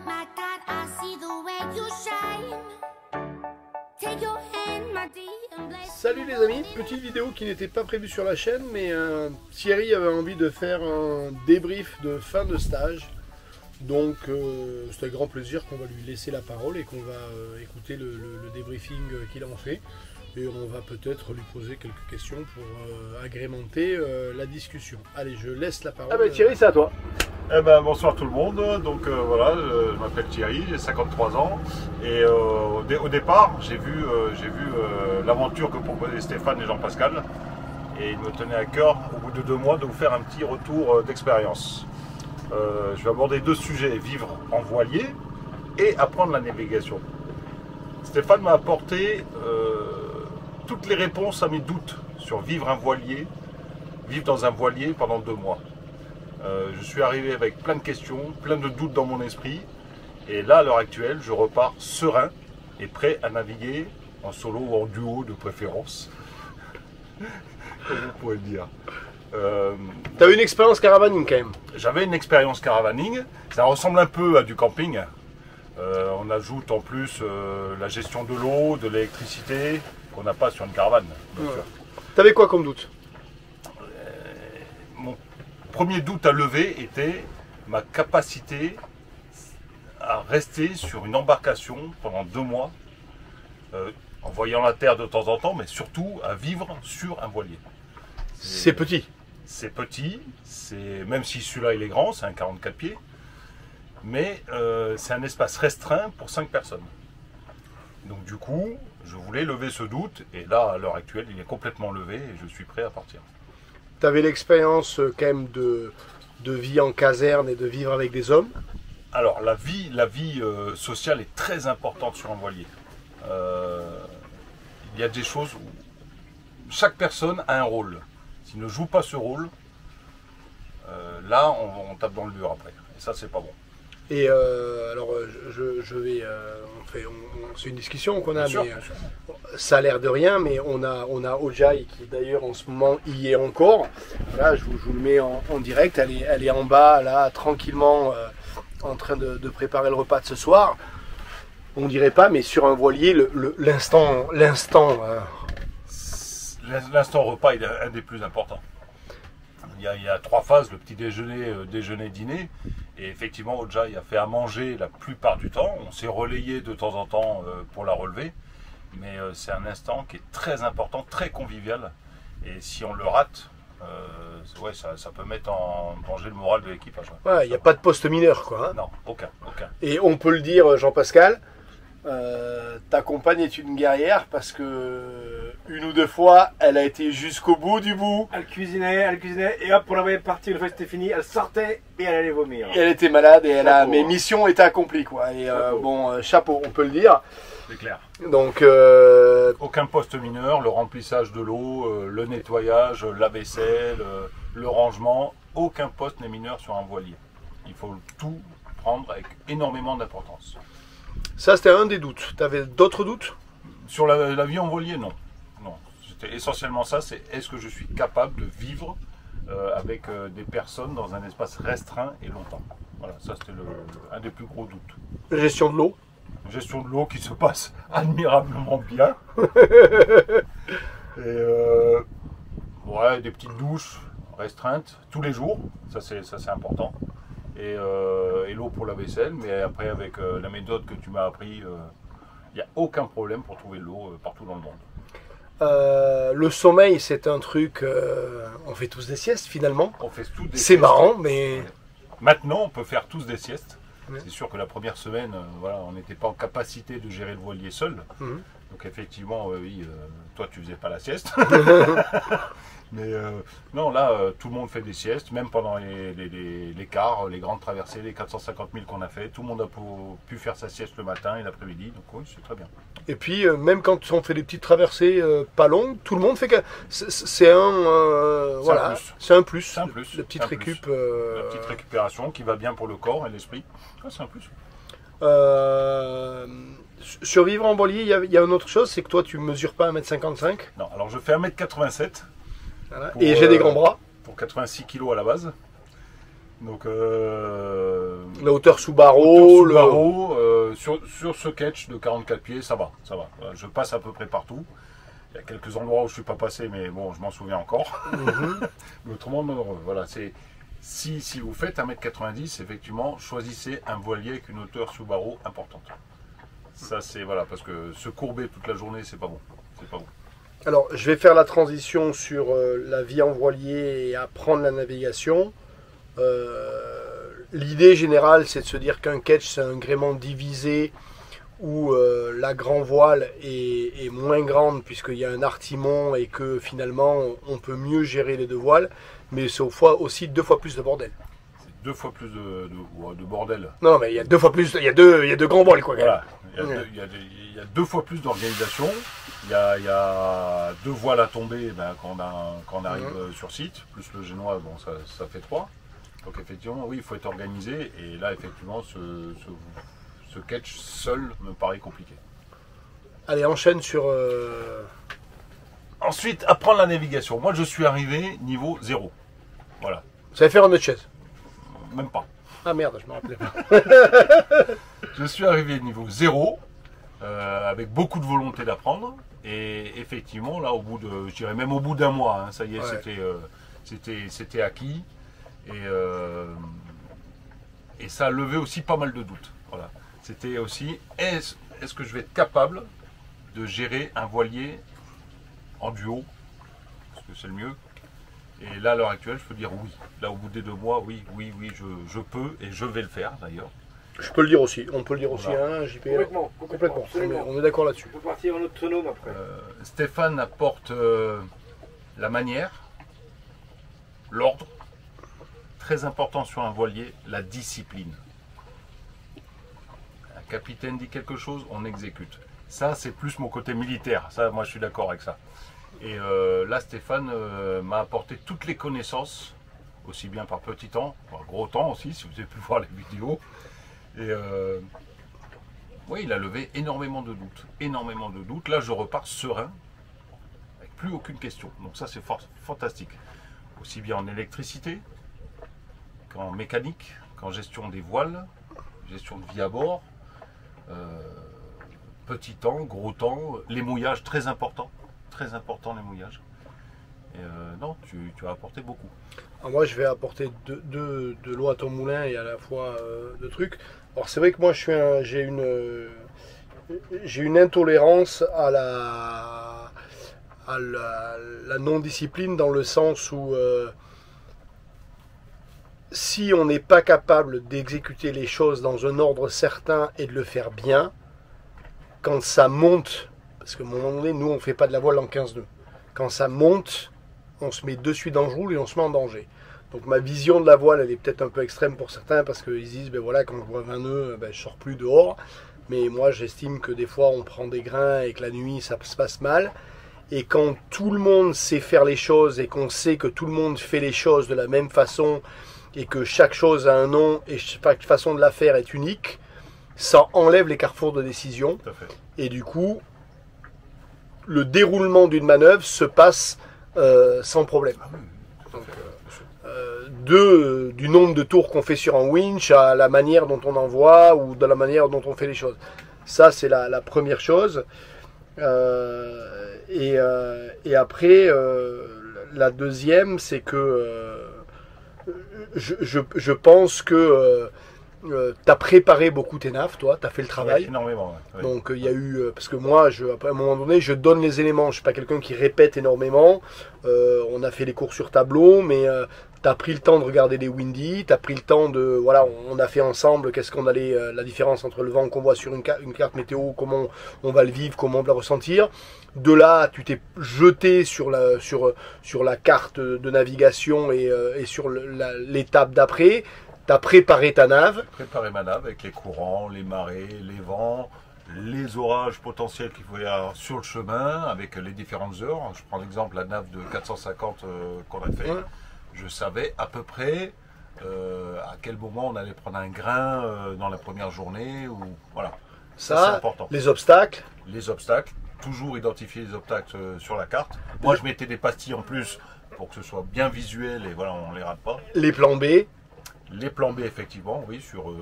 my God, I see the way you shine. Take your hand, my dear, and blaze. Salut les amis, petite vidéo qui n'était pas prévue sur la chaîne, mais Thierry avait envie de faire un débrief de fin de stage. Donc c'est avec grand plaisir qu'on va lui laisser la parole et qu'on va écouter le débriefing qu'il en fait. Et on va peut-être lui poser quelques questions pour agrémenter la discussion. Allez, je laisse la parole. Ah ben Thierry, c'est à toi. Eh ben, bonsoir tout le monde, donc voilà, je m'appelle Thierry, j'ai 53 ans et au départ j'ai vu l'aventure que proposaient Stéphane et Jean-Pascal et il me tenait à cœur au bout de 2 mois de vous faire un petit retour d'expérience. Je vais aborder 2 sujets, vivre en voilier et apprendre la navigation. Stéphane m'a apporté toutes les réponses à mes doutes sur vivre dans un voilier pendant 2 mois. Je suis arrivé avec plein de questions, plein de doutes dans mon esprit. Et là, à l'heure actuelle, je repars serein et prêt à naviguer en solo ou en duo de préférence. Comme vous pouvez le dire. Tu as eu une expérience caravaning quand même. J'avais une expérience caravaning. Ça ressemble un peu à du camping. On ajoute en plus la gestion de l'eau, de l'électricité qu'on n'a pas sur une caravane. Bien sûr. T'avais quoi comme doute? Le premier doute à lever était ma capacité à rester sur une embarcation pendant 2 mois, en voyant la terre de temps en temps, mais surtout à vivre sur un voilier. C'est petit. C'est petit, même si celui-là il est grand, c'est un 44 pieds, mais c'est un espace restreint pour 5 personnes. Donc du coup, je voulais lever ce doute, et là, à l'heure actuelle, il est complètement levé, et je suis prêt à partir. Tu avais l'expérience quand même de vie en caserne et de vivre avec des hommes. Alors la vie sociale est très importante sur un voilier. Il y a des choses où chaque personne a un rôle. S'il ne joue pas ce rôle, là on tape dans le mur après. Et ça c'est pas bon. Et alors je vais, c'est une discussion qu'on a, bien sûr, mais ça a l'air de rien, mais on a Ojai qui d'ailleurs en ce moment y est encore. Là, je vous le mets en direct. Elle est en bas là, tranquillement, en train de préparer le repas de ce soir. On dirait pas, mais sur un voilier, l'instant repas est un des plus importants. Il y a 3 phases, le petit déjeuner, déjeuner, dîner. Et effectivement, Ojai a fait à manger la plupart du temps. On s'est relayé de temps en temps pour la relever. Mais c'est un instant qui est très important, très convivial. Et si on le rate, ouais, ça peut mettre en danger le moral de l'équipage. Ouais, il n'y a pas de poste mineur, quoi. Hein. Non, aucun. Et on peut le dire, Jean-Pascal, ta compagne est une guerrière parce que 1 ou 2 fois, elle a été jusqu'au bout du bout. Elle cuisinait, et hop, on la voyait partir, une fois que c'était fini, elle sortait et elle allait vomir. Et elle était malade et mes missions étaient accomplies, quoi. Et bon, chapeau, on peut le dire. C'est clair. Donc, aucun poste mineur, le remplissage de l'eau, le nettoyage, la vaisselle, le rangement, aucun poste n'est mineur sur un voilier. Il faut tout prendre avec énormément d'importance. Ça, c'était un des doutes. Tu avais d'autres doutes? Sur la vie en voilier, non. C'était essentiellement ça, c'est est-ce que je suis capable de vivre avec des personnes dans un espace restreint et longtemps. Voilà, ça c'était un des plus gros doutes. Gestion de l'eau? Gestion de l'eau qui se passe admirablement bien. Et ouais, des petites douches restreintes tous les jours, ça c'est important. Et l'eau pour la vaisselle, mais après avec la méthode que tu m'as appris, il n'y a aucun problème pour trouver de l'eau partout dans le monde. Le sommeil, c'est un truc. On fait tous des siestes finalement. On fait tous des C'est siestes. marrant, mais. Maintenant, on peut faire tous des siestes. Ouais. C'est sûr que la première semaine, voilà, on n'était pas en capacité de gérer le voilier seul. Donc effectivement, oui, toi tu faisais pas la sieste. Mais non, là, tout le monde fait des siestes, même pendant les quarts, les grandes traversées, les 450 000 qu'on a fait. Tout le monde a pu faire sa sieste le matin et l'après-midi. Donc oui, c'est très bien. Et puis, même quand on fait des petites traversées pas longues, tout le monde fait que. C'est un. Voilà, c'est un plus. C'est un plus. La petite récup. La petite récupération qui va bien pour le corps et l'esprit. Ouais, c'est un plus. Survivre en voilier, il y a une autre chose, c'est que toi tu mesures pas 1,55 m. Non, alors je fais 1,87 m. Voilà. Et j'ai des grands bras. Pour 86 kg à la base. Donc, La hauteur sous barreau, sur ce catch de 44 pieds, ça va, ça va. Je passe à peu près partout. Il y a quelques endroits où je ne suis pas passé, mais bon, je m'en souviens encore. Mais autrement, non, voilà, c'est... Si vous faites 1m90, effectivement, choisissez un voilier avec une hauteur sous barreau importante. Ça, c'est, voilà, parce que se courber toute la journée, c'est pas bon. C'est pas bon. Alors, je vais faire la transition sur la vie en voilier et apprendre la navigation. L'idée générale, c'est de se dire qu'un ketch, c'est un gréement divisé où la grand voile est moins grande puisqu'il y a un artimon et que finalement, on peut mieux gérer les deux voiles, mais c'est aussi 2 fois plus de bordel. C'est 2 fois plus de bordel. Non, mais il y a 2 fois plus, il y a deux grands voiles, quoi. Voilà. Il y a 2 fois plus d'organisation. Il y a 2 voiles à tomber quand on arrive sur site, plus le génois, bon, ça fait 3. Donc effectivement, oui, il faut être organisé. Et là, effectivement, ce catch seul me paraît compliqué. Allez, enchaîne sur... Ensuite, apprendre la navigation. Moi, je suis arrivé niveau 0. Voilà. Ça va faire un autre chaise. Même pas. Ah merde, je me rappelais pas. Je suis arrivé niveau 0, avec beaucoup de volonté d'apprendre. Et effectivement, là, je dirais même au bout d'un mois, hein, ça y est, ouais. C'était acquis. Et ça a levé aussi pas mal de doutes. Voilà. C'était aussi, est-ce que je vais être capable de gérer un voilier en duo, parce que c'est le mieux. Et là, à l'heure actuelle, je peux dire oui. Là, au bout des 2 mois, oui, je peux et je vais le faire d'ailleurs. Je peux le dire aussi. On peut le dire aussi, voilà. hein, JP. Complètement. On est d'accord là-dessus. On peut partir en autonome après. Stéphane apporte la manière, l'ordre, très important sur un voilier, la discipline. Un capitaine dit quelque chose, on exécute. Ça, c'est plus mon côté militaire. Ça, moi, je suis d'accord avec ça. Et là, Stéphane m'a apporté toutes les connaissances, aussi bien par petit temps, par gros temps aussi, si vous avez pu voir les vidéos. Et oui, il a levé énormément de doutes. Énormément de doutes. Là, je repars serein, avec plus aucune question. Donc ça, c'est fantastique. Aussi bien en électricité, qu'en mécanique, qu'en gestion des voiles, gestion de vie à bord. Petit temps, gros temps, les mouillages, très important les mouillages. Et non, tu as apporté beaucoup. Alors moi, je vais apporter de l'eau à ton moulin et à la fois de trucs. Alors c'est vrai que moi, j'ai une intolérance à la non-discipline dans le sens où si on n'est pas capable d'exécuter les choses dans un ordre certain et de le faire bien, quand ça monte, parce qu'à un moment donné, nous on ne fait pas de la voile en 15 nœuds, quand ça monte, on se met dessus dans le roule et on se met en danger. Donc ma vision de la voile, elle est peut-être un peu extrême pour certains, parce qu'ils disent, ben voilà, quand je vois 20 nœuds, ben, je sors plus dehors. Mais moi j'estime que des fois on prend des grains et que la nuit ça se passe mal. Et quand tout le monde sait faire les choses et qu'on sait que tout le monde fait les choses de la même façon et que chaque chose a un nom et chaque façon de la faire est unique, ça enlève les carrefours de décision. Tout à fait. Et du coup, le déroulement d'une manœuvre se passe sans problème. Ah oui, tout à fait. Du nombre de tours qu'on fait sur un winch à la manière dont on envoie ou de la manière dont on fait les choses. Ça, c'est la première chose. Et après, la deuxième, c'est que je pense que tu as préparé beaucoup tes naves, toi, tu as fait le travail. Ouais, énormément. Ouais. Donc il y a eu, parce que moi, après, à un moment donné, je donne les éléments. Je ne suis pas quelqu'un qui répète énormément. On a fait les cours sur tableau, mais tu as pris le temps de regarder les windy, tu as pris le temps de, voilà, on a fait ensemble qu'est-ce qu'on allait, la différence entre le vent qu'on voit sur une carte météo, comment on va le vivre, comment on va le ressentir. De là, tu t'es jeté sur la carte de navigation et sur l'étape d'après. Tu as préparé ta nave. J'ai préparé ma nave avec les courants, les marées, les vents, les orages potentiels qu'il pouvait y avoir sur le chemin, avec les différentes heures. Je prends l'exemple de la nave de 450 qu'on a fait. Ouais. Je savais à peu près à quel moment on allait prendre un grain dans la première journée. Ou, voilà. Ça c'est important. Les obstacles. Les obstacles. Toujours identifier les obstacles sur la carte. Moi, je mettais des pastilles en plus pour que ce soit bien visuel et voilà, on ne les rate pas. Les plans B. Les plans B, effectivement, oui, sur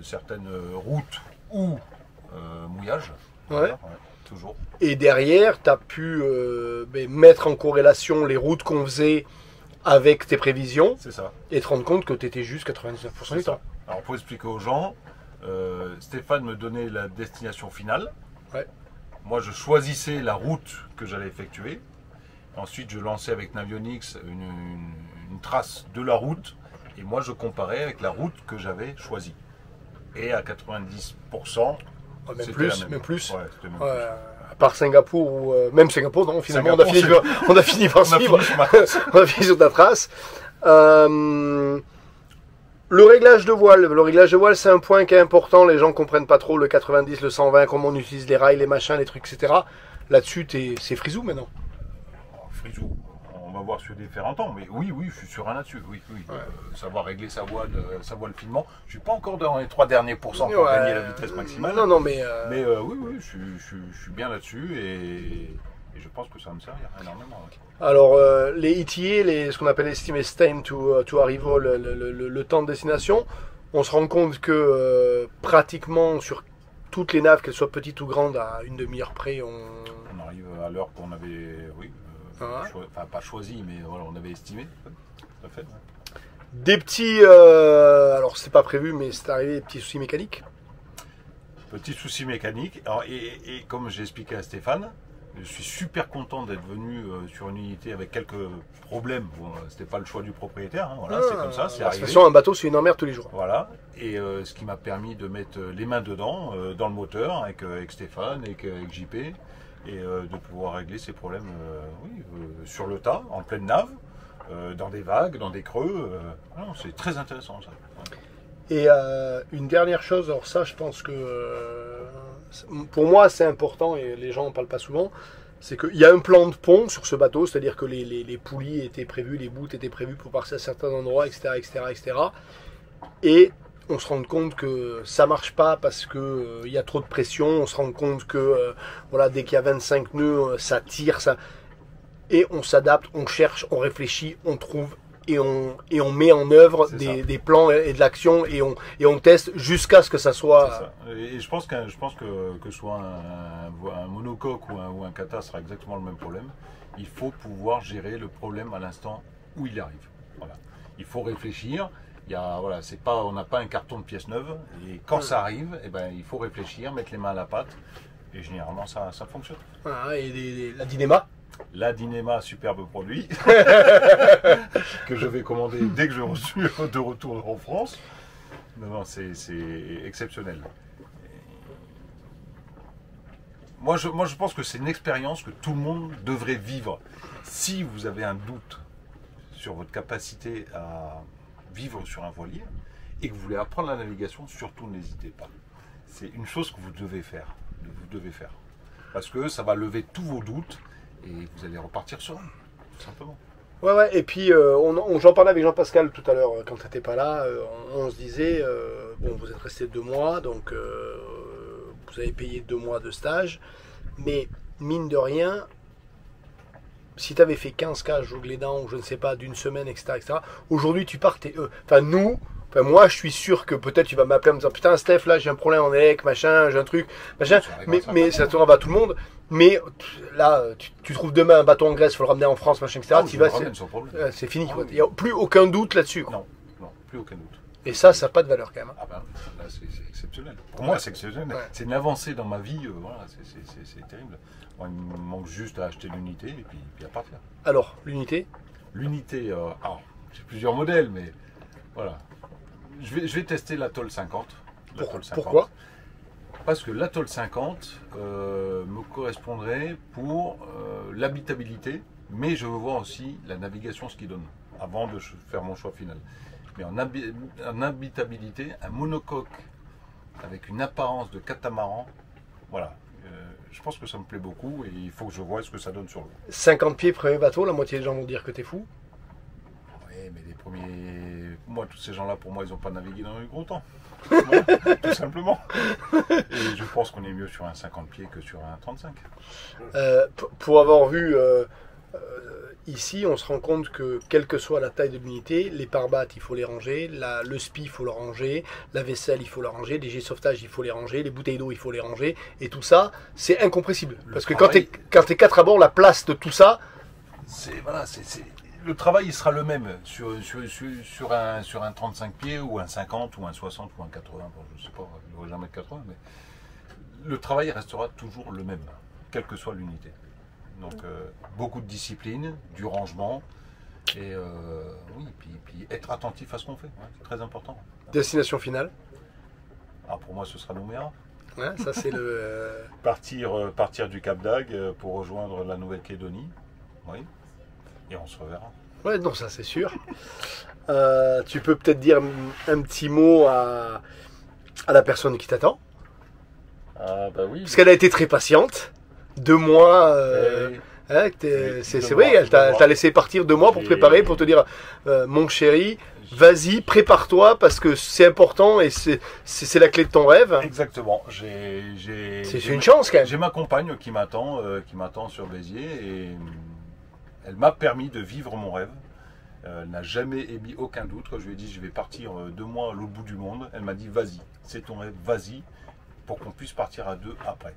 certaines routes ou mouillages. Ouais. Voilà, ouais, toujours. Et derrière, tu as pu mettre en corrélation les routes qu'on faisait avec tes prévisions C'est ça. et te rendre compte que tu étais juste 99% C'est du ça. temps. Alors, pour expliquer aux gens, Stéphane me donnait la destination finale. Ouais. Moi, je choisissais la route que j'allais effectuer. Ensuite, je lançais avec Navionics une trace de la route. Et moi, je comparais avec la route que j'avais choisie. Et à 90%, Ouais, même c'était plus, la même. même plus. Ouais, c'était même Ouais, à part Singapour, ou même Singapour, non, finalement, Singapour, on a fini par plus. On a suivre. fini sur ma trace. On a fini sur ta trace. Le réglage de voile, c'est un point qui est important. Les gens comprennent pas trop le 90, le 120, comment on utilise les rails, les machins, les trucs, etc. Là-dessus, c'est frisou maintenant. Frisou. On va voir sur différents temps, mais oui, je suis serein là-dessus. Oui. Ouais. Savoir régler sa voile finement. Je suis pas encore dans les 3 derniers pourcents pour gagner la vitesse maximale. Non, mais. Mais oui, je suis bien là-dessus et je pense que ça va me servir énormément. Ouais. Alors, les ETA, ce qu'on appelle estimate time to arrival, le temps de destination, on se rend compte que pratiquement sur toutes les naves, qu'elles soient petites ou grandes, à une demi-heure près, On arrive à l'heure qu'on avait, enfin pas choisi, mais voilà, on avait estimé. Tout à fait. Ouais. Des petits. Alors, c'est pas prévu, mais c'est arrivé, des petits soucis mécaniques. Petit souci mécanique. Alors, et comme j'ai expliqué à Stéphane, je suis super content d'être venu sur une unité avec quelques problèmes. Bon, c'était pas le choix du propriétaire, hein, voilà, c'est comme ça, c'est De toute arrivé. façon, un bateau, c'est une emmerde tous les jours. Voilà, et ce qui m'a permis de mettre les mains dedans, dans le moteur, avec Stéphane, avec JP, et de pouvoir régler ces problèmes sur le tas, en pleine nave, dans des vagues, dans des creux. Non, c'est très intéressant ça. Ouais. Et une dernière chose, alors ça, je pense que pour moi, c'est important et les gens n'en parlent pas souvent. C'est qu'il y a un plan de pont sur ce bateau, c'est-à-dire que les poulies étaient prévues, les bouts étaient prévus pour passer à certains endroits, etc. Et on se rend compte que ça marche pas parce que il y a trop de pression. On se rend compte que voilà, dès qu'il y a 25 nœuds, ça tire, ça. Et on s'adapte, on cherche, on réfléchit, on trouve et on met en œuvre des plans et de l'action et on teste jusqu'à ce que ça soit. C'est ça. Et je pense que soit un monocoque ou un kata sera exactement le même problème. Il faut pouvoir gérer le problème à l'instant où il arrive. Voilà. Il faut réfléchir. C'est pas, on n'a pas un carton de pièces neuves. Et quand ça arrive, il faut réfléchir, mettre les mains à la pâte. Et généralement, ça fonctionne. Voilà, et la Dynéma. La Dynéma, superbe produit, que je vais commander dès que je suis de retour en France. Non, c'est exceptionnel. Moi, je pense que c'est une expérience que tout le monde devrait vivre. Si vous avez un doute sur votre capacité à vivre sur un voilier et que vous voulez apprendre la navigation, surtout n'hésitez pas. C'est une chose que vous devez faire. Parce que ça va lever tous vos doutes. Et vous allez repartir serein, tout simplement. Ouais, et puis j'en parlais avec Jean-Pascal tout à l'heure quand tu n'étais pas là. On se disait, bon, vous êtes resté 2 mois, donc vous avez payé 2 mois de stage. Mais mine de rien, si tu avais fait 15 cages au Glédan, ou je ne sais pas, d'une semaine, etc., aujourd'hui tu pars, moi je suis sûr que peut-être tu vas m'appeler en me disant putain Steph, là j'ai un problème en élec, machin, j'ai un truc, machin, mais ça tournera à tout le monde. Mais là, tu trouves demain un bateau en Grèce, il faut le ramener en France, machin, etc. C'est fini. Il n'y a plus aucun doute là-dessus. Non, plus aucun doute. Et ça n'a pas de valeur quand même. Ah ben, là c'est exceptionnel. Pour moi c'est exceptionnel. Ouais. C'est une avancée dans ma vie, c'est terrible. Moi, il me manque juste à acheter l'unité et puis à partir. Alors, l'unité j'ai plusieurs modèles, mais voilà. Je vais tester l'Atoll 50. Pourquoi ? Parce que l'Atoll 50 me correspondrait pour l'habitabilité, mais je veux voir aussi la navigation, ce qu'il donne, avant de faire mon choix final. Mais en habitabilité, un monocoque avec une apparence de catamaran, voilà. Je pense que ça me plaît beaucoup et il faut que je vois ce que ça donne sur l'eau. 50 pieds premier bateau, la moitié des gens vont dire que t'es fou. Oui, mais les premiers... Moi, tous ces gens-là, pour moi, ils n'ont pas navigué dans le gros temps. Voilà, tout simplement. Et je pense qu'on est mieux sur un 50 pieds que sur un 35. Pour avoir vu ici, on se rend compte que, quelle que soit la taille de l'unité, les pare-battes, il faut les ranger, le spi, il faut le ranger, la vaisselle, il faut la ranger, les G-sauvetage, il faut les ranger, les bouteilles d'eau, il faut les ranger, et tout ça, c'est incompressible. Parce que quand tu es 4 à bord, la place de tout ça... Le travail il sera le même sur un 35 pieds ou un 50 ou un 60 ou un 80, bon, je sais pas, il n'aurait jamais de 80, mais le travail restera toujours le même, quelle que soit l'unité. Donc beaucoup de discipline, du rangement, et oui, puis être attentif à ce qu'on fait, ouais, c'est très important. Destination finale? Ah, pour moi ce sera Nouméa. Ouais, ça c'est le... Partir du Cap d'Agde pour rejoindre la Nouvelle-Calédonie, oui, et on se reverra. Ouais, non, ça c'est sûr. Tu peux peut-être dire un petit mot à la personne qui t'attend. Ah bah oui. Parce qu'elle a été très patiente. 2 mois. Hein, c'est vrai, elle t'a laissé partir 2 mois pour te préparer, pour te dire mon chéri, vas-y, prépare-toi parce que c'est important et c'est la clé de ton rêve. Exactement. C'est une chance quand même. J'ai ma compagne qui m'attend sur Béziers et elle m'a permis de vivre mon rêve. Elle n'a jamais émis aucun doute. Quand je lui ai dit je vais partir 2 mois à l'autre bout du monde, elle m'a dit vas-y, c'est ton rêve, vas-y, pour qu'on puisse partir à 2 après.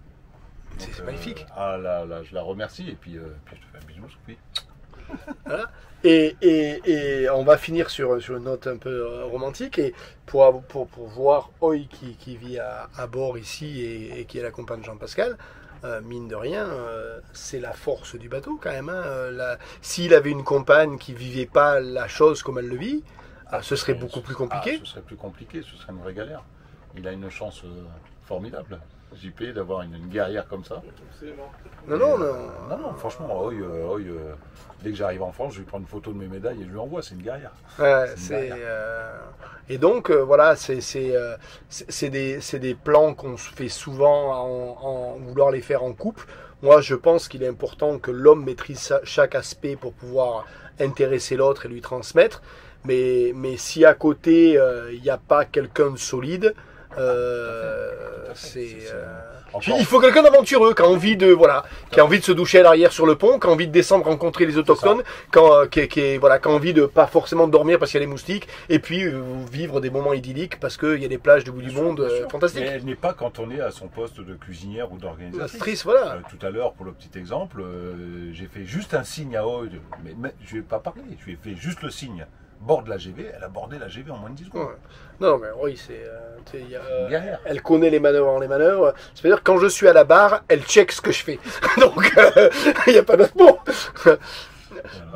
C'est magnifique. Là, je la remercie et puis je te fais un bisou, Sophie. Voilà. Et on va finir sur une note un peu romantique et pour voir Oi qui vit à bord ici et qui est la compagne de Jean-Pascal. Mine de rien, c'est la force du bateau quand même. S'il avait une compagne qui vivait pas la chose comme elle le vit, ce serait beaucoup plus compliqué. Ce serait plus compliqué, ce serait une vraie galère. Il a une chance formidable, JP, d'avoir une guerrière comme ça. Non, franchement, dès que j'arrive en France, je lui prends une photo de mes médailles et je lui envoie, c'est une guerrière. Et donc, voilà, c'est des plans qu'on se fait souvent en vouloir les faire en couple. Moi, je pense qu'il est important que l'homme maîtrise chaque aspect pour pouvoir intéresser l'autre et lui transmettre. Mais si à côté, il n'y a pas quelqu'un de solide, il faut quelqu'un d'aventureux qui a envie de qui a envie de se doucher à l'arrière sur le pont, qui a envie de descendre rencontrer les autochtones, qui a envie de pas forcément dormir parce qu'il y a les moustiques et puis vivre des moments idylliques parce qu'il y a des plages du bout du monde fantastiques. Mais elle n'est pas cantonné à son poste de cuisinière ou d'organisatrice. Voilà. Tout à l'heure, pour le petit exemple, j'ai fait juste un signe à Oi, mais je lui ai pas parlé, je lui ai fait juste le signe. Borde la GV, elle a bordé la GV en moins de 10 secondes. Ouais. Non, mais oui, elle connaît les manœuvres. C'est-à-dire quand je suis à la barre, elle check ce que je fais. Donc, il n'y a pas d'autre mot. Voilà.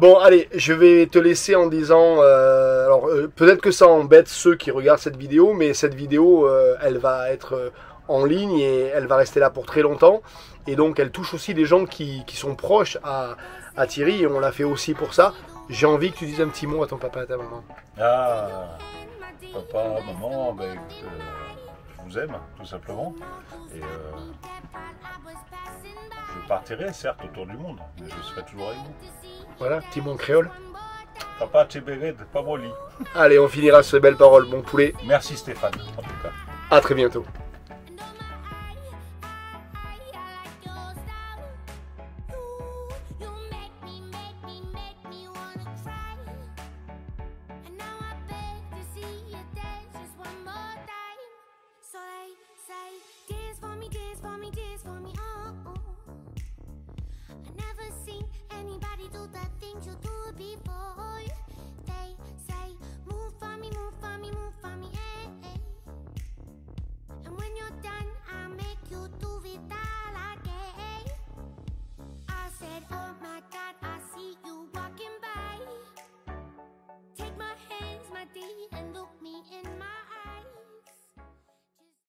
Bon, allez, je vais te laisser en disant... peut-être que ça embête ceux qui regardent cette vidéo, mais cette vidéo, elle va être en ligne et elle va rester là pour très longtemps. Et donc, elle touche aussi des gens qui sont proches à Thierry et on l'a fait aussi pour ça. J'ai envie que tu dises un petit mot à ton papa et à ta maman. Ah, papa, maman, je vous aime, tout simplement. Et je partirai, certes, autour du monde, mais je serai toujours avec vous. Voilà, petit mot en créole. Papa, tu es pas mon lit. Allez, on finira sur ces belles paroles, mon poulet. Merci Stéphane, en tout cas. À très bientôt.